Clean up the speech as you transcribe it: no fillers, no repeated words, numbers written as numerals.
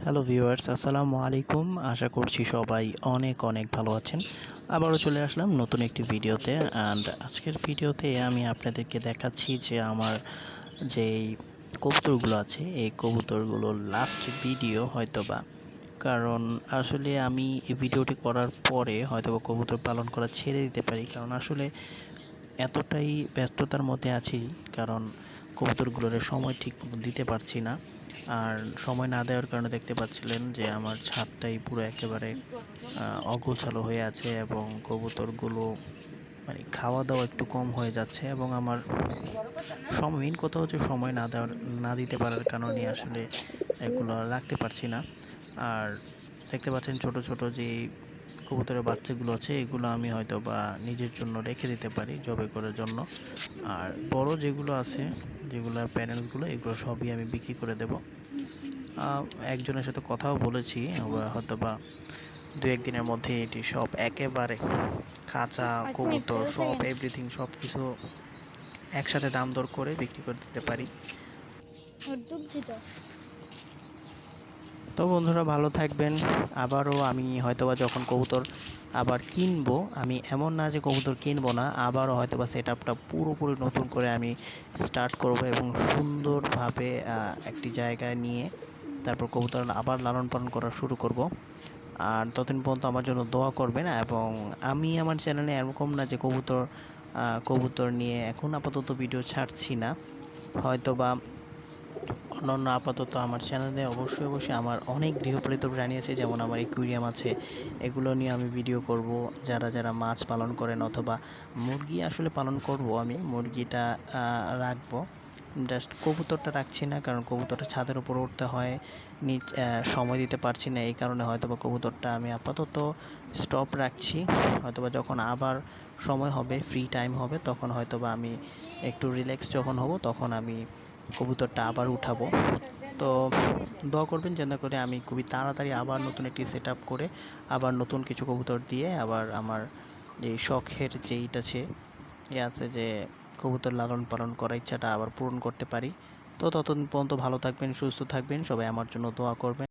Hello viewers, আসসালামু আলাইকুম। আশা করছি সবাই অনেক অনেক ভালো আছেন। আবারও চলে আসলাম নতুন একটি ভিডিওতে। অ্যান্ড আজকের ভিডিওতে আমি আপনাদেরকে দেখাচ্ছি যে আমার যেই কবুতরগুলো আছে এই কবুতরগুলোর লাস্ট ভিডিও হয়তোবা। কারণ আসলে আমি এই ভিডিওটি করার পরে হয়তোবা কবুতর পালন করা ছেড়ে দিতে পারি। কারণ আসলে এতটাই ব্যস্ততার মধ্যে আছি, কারণ কবুতরগুলোর সময় ঠিক মতো দিতে পারছি না। আর সময় না দেওয়ার কারণে দেখতে পাচ্ছিলেন যে আমার ছাদটাই পুরো একেবারে অগোছালো হয়ে আছে এবং কবুতরগুলো মানে খাওয়া দাওয়া একটু কম হয়ে যাচ্ছে এবং আমার মেইন কথা হচ্ছে সময় না দিতে পারার কারণে আসলে এগুলো রাখতে পারছি না। আর দেখতে পাচ্ছেন ছোট ছোট যে কবুতরের বাচ্চাগুলো আছে এগুলো আমি হয়তো বা নিজের জন্য রেখে দিতে পারি জবে করার জন্য। আর বড় যেগুলো আছে, যেগুলোর প্যানেলসগুলো, এগুলো সবই আমি বিক্রি করে দেব। একজনের সাথে কথাও বলেছি, হয়তো বা দু একদিনের মধ্যে এটি সব একেবারে খাঁচা কবুতর সব এভরিথিং সব কিছু একসাথে দাম দর করে বিক্রি করে দিতে পারি। তো বন্ধুরা ভালো থাকবেন। আবারও আমি হয়তোবা যখন কবুতর আবার কিনবো, আমি এমন না যে কবুতর কিনবো না, আবারও হয়তোবা সেট আপটা পুরোপুরি নতুন করে আমি স্টার্ট করব এবং সুন্দরভাবে একটি জায়গায় নিয়ে তারপর কবুতর আবার লালন পালন করা শুরু করব। আর ততদিন পর্যন্ত আমার জন্য দোয়া করবেন। এবং আমি আমার চ্যানেলে এরকম না যে কবুতর নিয়ে এখন আপাতত ভিডিও ছাড়ছি না। হয়তোবা অন্যান্য আপাতত আমার চ্যানেলে অবশ্যই আমার অনেক গৃহপালিত প্রাণী আছে, যেমন আমার একুইরিয়াম আছে, এগুলো নিয়ে আমি ভিডিও করব। যারা মাছ পালন করেন অথবা মুরগি আসলে পালন করব, আমি মুরগিটা রাখবো। জাস্ট কবুতরটা রাখছি না, কারণ কবুতরটা ছাদের উপর উঠতে হয়, সময় দিতে পারছি না, এই কারণে হয়তোবা কবুতরটা আমি আপাতত স্টপ রাখছি। হয়তোবা যখন আবার সময় হবে, ফ্রি টাইম হবে, তখন হয়তোবা আমি একটু রিল্যাক্স যখন হব তখন আমি কবুতরটা আবার উঠাবো। তো দোয়া করবেন যেন করে আমি খুবই তাড়াতাড়ি আবার নতুন একটি সেট আপ করে আবার নতুন কিছু কবুতর দিয়ে আবার আমার যে শখের যেইটা আছে যে কবুতর লালন পালন করার ইচ্ছাটা আবার পূরণ করতে পারি। তো ততদিন পর্যন্ত ভালো থাকবেন, সুস্থ থাকবেন, সবাই আমার জন্য দোয়া করবেন।